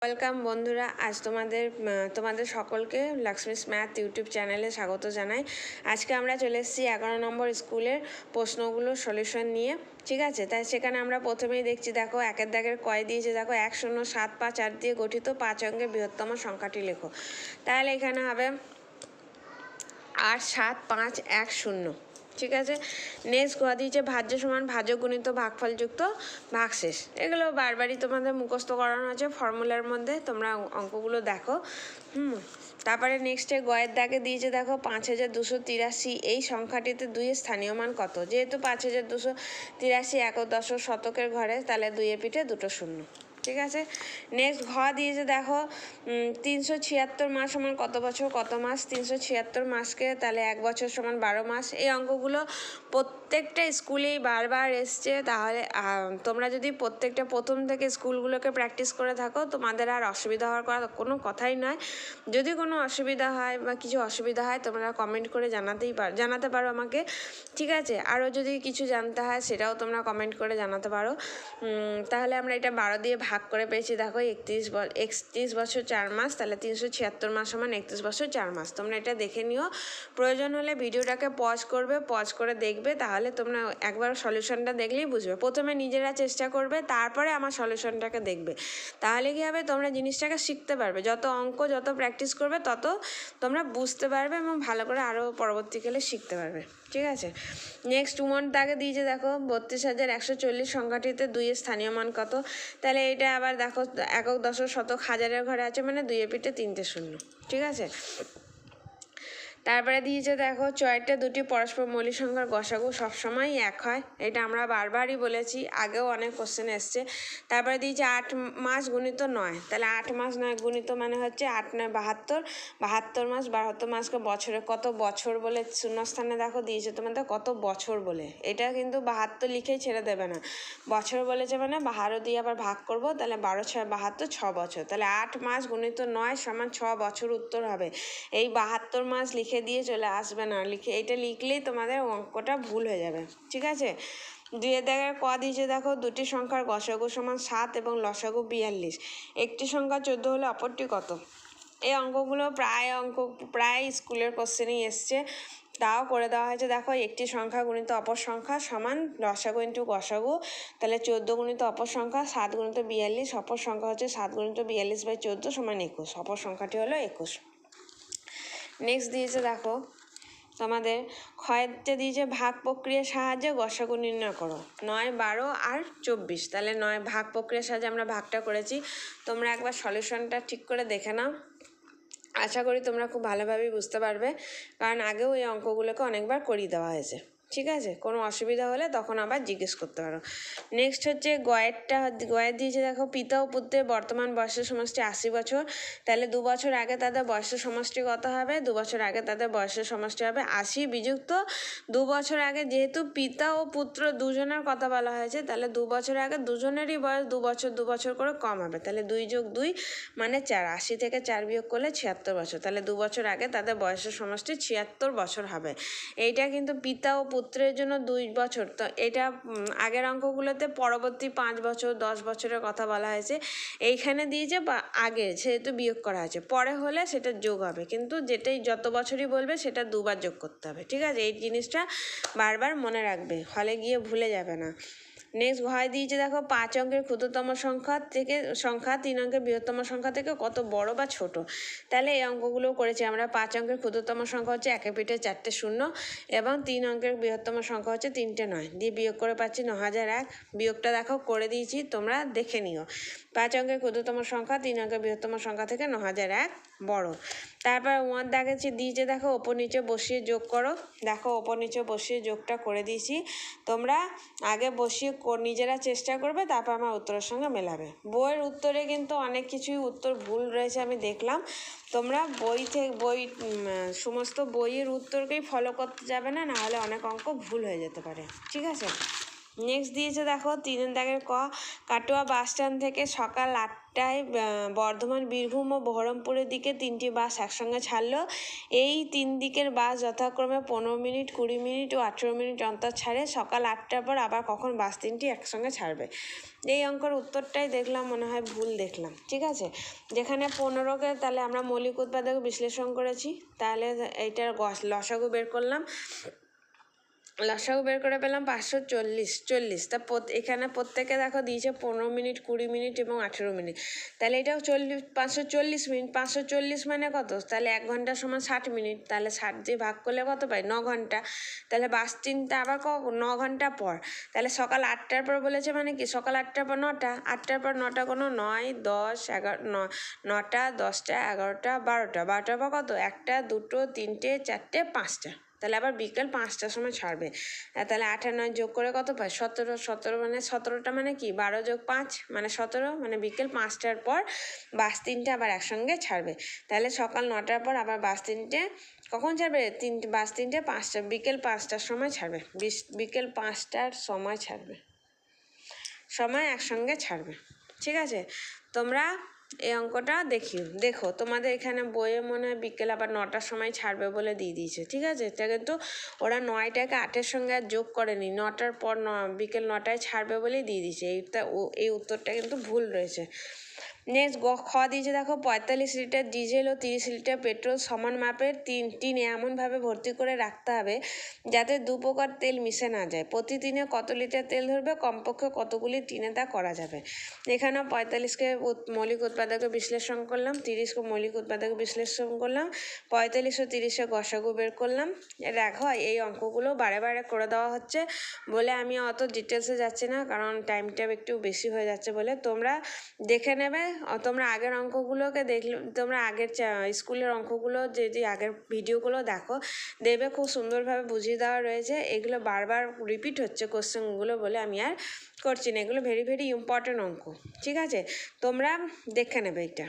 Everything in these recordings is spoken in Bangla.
ওয়েলকাম বন্ধুরা, আজ তোমাদের সকলকে লক্ষ্মীস ম্যাথ ইউটিউব চ্যানেলে স্বাগত জানাই। আজকে আমরা চলে এসেছি 11 নম্বর স্কুলের প্রশ্নগুলোর সলিউশন নিয়ে। ঠিক আছে, তাই সেখানে আমরা প্রথমেই দেখছি, দেখো একের দাগের কয় দিয়েছে, দেখো 1 0 7 5 8 দিয়ে গঠিত 5 অঙ্কের বৃহত্তম সংখ্যাটি লেখো। তাহলে এখানে হবে 8 7 5 1 0। ঠিক আছে, নেক্সট ঘ দিয়েছে ভাজ্য সমান ভাজ্য গুণিত ভাগফলযুক্ত ভাগশেষ। এগুলো বারবারই তোমাদের মুখস্থ করানো আছে ফর্মুলার মধ্যে, তোমরা অঙ্কগুলো দেখো। তারপরে নেক্সটে গয়ের দাগে দিয়েছে, দেখো 5283 এই সংখ্যাটিতে 2-এর স্থানীয় মান কত। যেহেতু 5283 একক দশক শতকের ঘরে, তাহলে 2-এর পিঠে দুটো শূন্য। ঠিক আছে, নেক্সট ঘ দিয়েছে, দেখো 376 মাস সমান কত বছর কত মাস। 376 মাসকে তাহলে 1 বছর সমান 12 মাস। এই অঙ্কগুলো প্রত্যেকটা স্কুলেই বারবার এসছে। তাহলে তোমরা যদি প্রত্যেকটা প্রথম থেকে স্কুলগুলোকে প্র্যাকটিস করে থাকো, তোমাদের আর অসুবিধা হওয়ার কোনো কথাই নয়। যদি কোনো অসুবিধা হয় বা কিছু অসুবিধা হয়, তোমরা কমেন্ট করে জানাতে পারো আমাকে। ঠিক আছে, আরও যদি কিছু জানতে হয় সেটাও তোমরা কমেন্ট করে জানাতে পারো। তাহলে আমরা এটা 12 দিয়ে ভাগ করে পেয়েছি। দেখো 31 বছর 4 মাস, তাহলে 376 মাস সমান 31 বছর 4 মাস। তোমরা এটা দেখে নিও, প্রয়োজন হলে ভিডিওটাকে পজ করে দেখবে। তাহলে তোমরা একবার সলিউশনটা দেখলেই বুঝবে। প্রথমে নিজেরা চেষ্টা করবে, তারপরে আমার সলিউশনটাকে দেখবে। তাহলে কী হবে, তোমরা জিনিসটাকে শিখতে পারবে। যত অঙ্ক যত প্র্যাকটিস করবে, তত তোমরা বুঝতে পারবে এবং ভালো করে আরও পরবর্তীকালে শিখতে পারবে। ঠিক আছে, নেক্সট উমন দাগে দিয়েছে, দেখো 32,140 সংখ্যাটিতে 2-এর স্থানীয় মান কত। তাহলে এটা আবার দেখো একক দশক শতক হাজারের ঘরে আছে, মানে 2-এর পিঠে 3টে শূন্য। ঠিক আছে, তারপরে দিয়েছে, দেখো 4টে দুটি পরস্পর মৌলিক সংখ্যার গসাগু সবসময় এক হয়। এটা আমরা বারবারই বলেছি, আগেও অনেক কোশ্চেন এসছে। তারপরে দিয়েছে 8 মাস গুণিত 9। তাহলে 8 মাস 9 গুণিত মানে হচ্ছে 8 9 72। 72 মাস, 72 মাসকে বছরে কত বছর বলে শূন্যস্থানে দেখো দিয়েছে তোমাদের কত বছর বলে। এটা কিন্তু 72 লিখেই ছেড়ে দেবে না, বছর বলেছে মানে 12 দিয়ে আবার ভাগ করবো। তাহলে 12 6 72, 6 বছর। তাহলে 8 মাস গুণিত 9 সমান 6 বছর উত্তর হবে। এই 72 মাস লিখে দিয়ে চলে আসবে না, এটা লিখলেই তোমাদের অঙ্কটা ভুল হয়ে যাবে। ঠিক আছে, 2-এর দাগের ক দিয়েছে, দেখো দুটি সংখ্যার গসাগু সমান 7 এবং লসাগু 42। একটি সংখ্যা 14 হলে অপরটি কত। এই অঙ্কগুলো প্রায় স্কুলের কোশ্চেনেই এসছে, তাও করে দেওয়া হয়েছে। দেখো একটি সংখ্যা গুণিত অপর সংখ্যা সমান লসাগু ইন্টু গসাগু। তাহলে 14 গুণিত অপর সংখ্যা 7 গুণিত 42, অপর সংখ্যা হচ্ছে 7 গুণিত 42/14 সমান 21। অপর সংখ্যাটি হলো 21। নেক্সট দিয়েছে, দেখো তোমাদের ক্ষয়তে দিয়েছে ভাগ প্রক্রিয়ার সাহায্যে গসাগু নির্ণয় করো। 9 12 আর 24। তাহলে 9 ভাগ প্রক্রিয়ার সাহায্যে আমরা ভাগটা করেছি। তোমরা একবার সলিউশনটা ঠিক করে দেখে নাও, আশা করি তোমরা খুব ভালোভাবেই বুঝতে পারবে, কারণ আগেও এই অঙ্কগুলোকে অনেকবার করিয়ে দেওয়া হয়েছে। ঠিক আছে, কোনো অসুবিধা হলে তখন আবার জিজ্ঞেস করতে পারো। নেক্সট হচ্ছে গয়ের দিয়েছে, দেখো পিতা ও পুত্রের বর্তমান বয়সের সমষ্টি 80 বছর। তাহলে 2 বছর আগে তাদের বয়সের সমষ্টি কত হবে। 2 বছর আগে তাদের বয়সের সমষ্টি হবে 80 বিযুক্ত 2 বছর আগে। যেহেতু পিতা ও পুত্র দুজনের কথা বলা হয়েছে, তাহলে 2 বছর আগে দুজনেরই বয়স 2 বছর করে কম হবে। তাহলে 2 + 2 মানে 4। 80 থেকে 4 বিয়োগ করলে 76 বছর। তাহলে 2 বছর আগে তাদের বয়সের সমষ্টি 76 বছর হবে। এইটা কিন্তু পিতা ও পুত্রের জন্য 2 বছর। তো এটা আগের অঙ্কগুলোতে পরবর্তী 5 বছর 10 বছরের কথা বলা হয়েছে। এইখানে দিয়েছে আগে, সেহেতু বিয়োগ করা হয়েছে। পরে হলে সেটা যোগ হবে, কিন্তু যেটাই যত বছরই বলবে সেটা 2 বার যোগ করতে হবে। ঠিক আছে, এই জিনিসটা বারবার মনে রাখবে, হলে গিয়ে ভুলে যাবে না। নেক্সট ভয় দিয়েছে, দেখো 5 অঙ্কের ক্ষুদ্রতম সংখ্যা 3 অঙ্কের বৃহত্তম সংখ্যা থেকে কত বড় বা ছোট। তাহলে এই অঙ্কগুলো করেছি আমরা। 5 অঙ্কের ক্ষুদ্রতম সংখ্যা হচ্ছে 1 পিঠে 4টে শূন্য, এবং 3 অঙ্কের বৃহত্তম সংখ্যা হচ্ছে 3টে 9 দিয়ে বিয়োগ করে পাচ্ছি 9001। বিয়োগটা দেখো করে দিয়েছি, তোমরা দেখে নিও। 5 অঙ্কের ক্ষুদ্রতম সংখ্যা 3 অঙ্কের বৃহত্তম সংখ্যা থেকে 9001 বড়। তারপর ওয়ান দাগেছি দিয়েছে, দেখো ওপর নিচে বসিয়ে যোগ করো। দেখো ওপর নিচে বসিয়ে যোগটা করে দিয়েছি, তোমরা আগে বসিয়ে নিজেরা চেষ্টা করবে, তারপর আমার উত্তরের সঙ্গে মেলাবে। বইয়ের উত্তরে কিন্তু অনেক কিছুই উত্তর ভুল রয়েছে, আমি দেখলাম। তোমরা সমস্ত বইয়ের উত্তরকেই ফলো করতে যাবে না, নাহলে অনেক অঙ্ক ভুল হয়ে যেতে পারে। ঠিক আছে, নেক্সট দিয়েছে দেখো 3 দাগের ক, কাটোয়া বাস স্ট্যান্ড থেকে সকাল 8টায় বর্ধমান, বীরভূম ও বহরমপুরের দিকে 3টি বাস একসঙ্গে ছাড়লো। এই 3 দিকের বাস যথাক্রমে 15 মিনিট, 20 মিনিট ও 18 মিনিট অন্তর ছাড়ে। সকাল 8টার পর আবার কখন বাস 3টি একসঙ্গে ছাড়বে? এই অঙ্কের উত্তরটাই দেখলাম মনে হয় ভুল দেখলাম। ঠিক আছে, যেখানে 15কে তাহলে আমরা মৌলিক উৎপাদক বিশ্লেষণ করেছি, তাহলে এইটার লসাগু বের করলাম। লসাগু বের করে পেলাম 540 তা এখানে প্রত্যেকে দেখো দিয়েছে 15 মিনিট, 20 মিনিট এবং 18 মিনিট। তাহলে এটাও 540 মিনিট। 540 মানে কত? তাহলে 1 ঘন্টা সমান 60 মিনিট। তাহলে 60 দিয়ে ভাগ করলে কত পাই? 9 ঘন্টা। তাহলে বাস 3টা আবার 9 ঘন্টা পর। তাহলে সকাল 8টার পর বলেছে মানে কি? সকাল 8টার পর 9টা। 8টার পর 9টা কোনো 9, 10, 11, 9টা, 10টা, 11টা, 12টা। 12টার পর কত? 1টা, 2টো, 3টে, 4টে, 5টা। তাহলে আবার বিকেল 5টার সময় ছাড়বে। তাহলে 8 আর 9 যোগ করে কত পায়? 17। 17 মানে 17টা মানে কি? 12 যোগ 5 মানে 17, মানে বিকেল 5টার পর বাস 3টে আবার একসঙ্গে ছাড়বে। তাহলে সকাল 9টার পর আবার বাস 3টে কখন ছাড়বে? বাস 3টে 5টা, বিকেল 5টার সময় ছাড়বে। বিকেল 5টার সময় ছাড়বে, সময় একসঙ্গে ছাড়বে। ঠিক আছে, তোমরা এই অঙ্কটা দেখো তোমাদের এখানে বইয়ে মনে হয় বিকেল আবার 9টার সময় ছাড়বে বলে দিয়ে দিয়েছে। ঠিক আছে, এটা কিন্তু ওরা 9টাকে 8এর সঙ্গে আর যোগ করেনি, 9টার পর বিকেল 9টায় ছাড়বে বলেই দিয়ে দিয়েছে। এই উত্তরটা কিন্তু ভুল রয়েছে। নেক্সট খ দিয়েছে দেখো 45 লিটার ডিজেল ও 30 লিটার পেট্রোল সমান মাপের টিনে এমনভাবে ভর্তি করে রাখতে হবে যাতে 2 প্রকার তেল মিশে না যায়। প্রতি টিনে কত লিটার তেল ধরবে? কমপক্ষে কতগুলি টিনে তা করা যাবে? এখানেও 45কে মৌলিক উৎপাদকে বিশ্লেষণ করলাম, 30কে মৌলিক উৎপাদকে বিশ্লেষণ করলাম, 45 ও 30-এর গসাগু বের করলাম। দেখো এই অঙ্কগুলো বারে বারে করে দেওয়া হচ্ছে বলে আমি অত ডিটেলসে যাচ্ছি না, কারণ টাইমটা একটু বেশি হয়ে যাচ্ছে বলে। তোমরা দেখে নেবে, তোমরা আগের অঙ্কগুলোকে দেখলে, তোমরা আগের স্কুলের অঙ্কগুলো যে আগের ভিডিওগুলো দেখবে খুব সুন্দরভাবে বুঝিয়ে দেওয়া রয়েছে। এগুলো বারবার রিপিট হচ্ছে কোশ্চেনগুলো বলে আমি আর করছি না। এগুলো ভেরি ভেরি ইম্পর্টেন্ট অঙ্ক। ঠিক আছে, তোমরা দেখে নেবে এটা।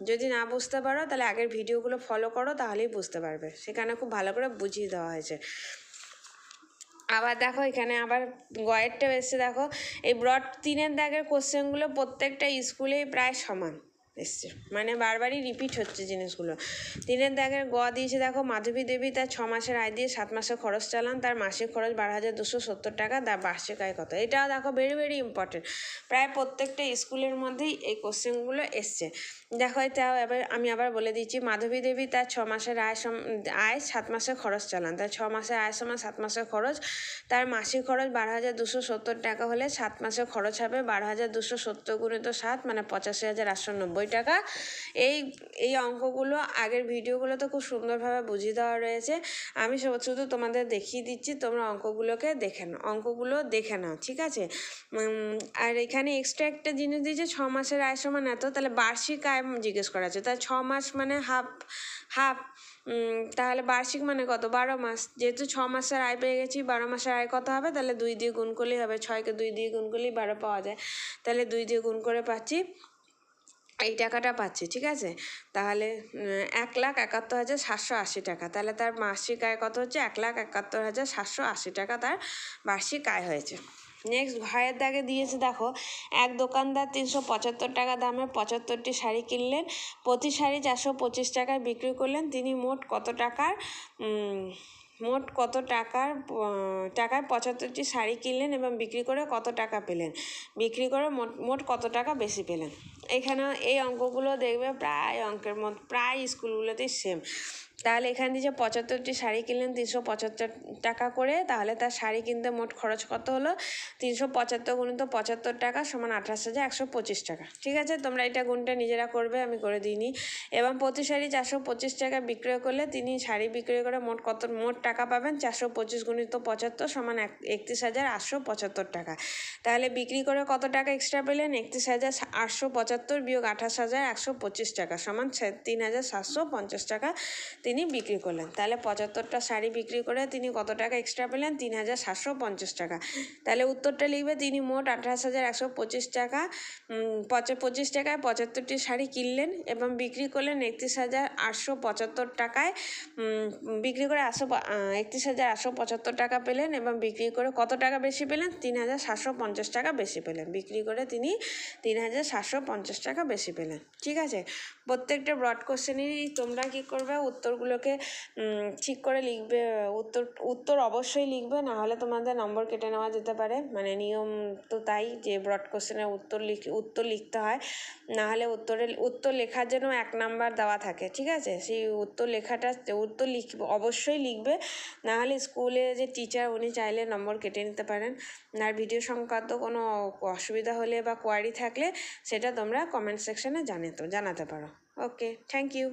যদি না বুঝতে পারো তাহলে আগের ভিডিওগুলো ফলো করো, তাহলেই বুঝতে পারবে। সেখানে খুব ভালো করে বুঝিয়ে দেওয়া হয়েছে। আবার দেখো এখানে আবার গয়েরটা এসছে দেখো, এই ব্রড 3 দাগের কোশ্চেনগুলো প্রত্যেকটা স্কুলেই প্রায় সমান এসছে, মানে বারবারই রিপিট হচ্ছে জিনিসগুলো। 3 দাগের গ দিয়েছে দেখো, মাধবী দেবী তার 6 মাসের আয় দিয়ে 7 মাসের খরচ চালান, তার মাসিক খরচ 12,270 টাকা, তার বার্ষিক আয় কত? এটাও দেখো ভেরি ভেরি ইম্পর্টেন্ট, প্রায় প্রত্যেকটা স্কুলের মধ্যেই এই কোশ্চেনগুলো এসছে। দেখো এটাও আমি আবার বলে দিচ্ছি, মাধবী দেবী তার 6 মাসের আয় 7 মাসের খরচ চালান, তার 6 মাসের আয় সমান 7 মাসের খরচ, তার মাসিক খরচ 12,270 টাকা হলে 7 মাসের খরচ হবে 12,270 গুণিত 7 মানে 85,890 টাকা। এই অঙ্কগুলো আগের ভিডিওগুলোতে খুব সুন্দরভাবে বুঝিয়ে দেওয়া রয়েছে। আমি শুধু তোমাদের দেখিয়ে দিচ্ছি, তোমরা অঙ্কগুলোকে দেখে নাও। ঠিক আছে, আর এখানে এক্সট্রা একটা জিনিস দিয়েছে, 6 মাসের আয় সমান এত, তাহলে বার্ষিক আয় জিজ্ঞেস করা আছে। তাহলে 6 মাস মানে হাফ, তাহলে বার্ষিক মানে কত? 12 মাস। যেহেতু 6 মাসের আয় পেয়ে গেছি, 12 মাসের আয় কত হবে? তাহলে 2 দিয়ে গুণ করলেই হবে। 6কে 2 দিয়ে গুণ করলেই 12 পাওয়া যায়। তাহলে 2 দিয়ে গুণ করে পাচ্ছি, এই টাকাটা পাচ্ছি। ঠিক আছে, তাহলে 1,71,780 টাকা। তাহলে তার মাসিক আয় কত হচ্ছে? 1,71,780 টাকা তার বার্ষিক আয় হয়েছে। নেক্সট ঘয়ের দাগে দিয়েছে দেখো, এক দোকানদার 375 টাকা দামে 75টি শাড়ি কিনলেন, প্রতি শাড়ি 425 টাকায় বিক্রি করলেন। তিনি মোট কত টাকায় 75টি শাড়ি কিনলেন এবং বিক্রি করে কত টাকা পেলেন? বিক্রি করে মোট কত টাকা বেশি পেলেন? এখানে এই অঙ্কগুলো দেখবে প্রায় স্কুলগুলোতেই সেম। তাহলে এখানে দিয়েছে 75টি শাড়ি কিনলেন 375 টাকা করে, তাহলে তার শাড়ি কিনতে মোট খরচ কত হলো? 375 গুণিত 75 টাকা সমান 28,125 টাকা। ঠিক আছে, তোমরা এটা গুণটা নিজেরা করবে, আমি করে দিইনি। এবং প্রতি শাড়ি 425 টাকা বিক্রয় করলে তিনি শাড়ি বিক্রয় করে মোট টাকা পাবেন 425 গুণিত 75 সমান 31,875 টাকা। তাহলে বিক্রি করে কত টাকা এক্সট্রা পেলেন? 31,875 75 বিয়োগ 28,125 টাকা সমান 3,750 টাকা তিনি বিক্রি করলেন। তাহলে 75টা শাড়ি বিক্রি করে তিনি কত টাকা এক্সট্রা পেলেন? 3,750 টাকা। তাহলে উত্তরটা লিখবে তিনি মোট 28,125 টাকা 25 টাকায় 75টি শাড়ি কিনলেন এবং বিক্রি করলেন 31,875 টাকায়। বিক্রি করে 31,875 টাকা পেলেন এবং বিক্রি করে কত টাকা বেশি পেলেন? 3,750 টাকা বেশি পেলেন। বিক্রি করে তিনি 3,750 টাকা বেশি পেলেন। ঠিক আছে, প্রত্যেকটা ব্রড কোশ্চেনেরই তোমরা কি করবে, উত্তরগুলোকে ঠিক করে লিখবে। উত্তর অবশ্যই লিখবে, না হলে তোমাদের নম্বর কেটে নেওয়া যেতে পারে। মানে নিয়ম তো তাই যে ব্রড কোশ্চেনের উত্তর লিখতে হয়, না হলে উত্তর লেখার জন্য 1 নাম্বার দেওয়া থাকে। ঠিক আছে, সেই উত্তর অবশ্যই লিখবে, না হলে স্কুলে যে টিচার উনি চাইলে নম্বর কেটে নিতে পারেন। আর ভিডিও সংক্রান্ত কোনো অসুবিধা হলে বা কোয়ারি থাকলে সেটা তোমরা কমেন্ট সেকশনে জানাতে পারো। ওকে, থ্যাংক ইউ।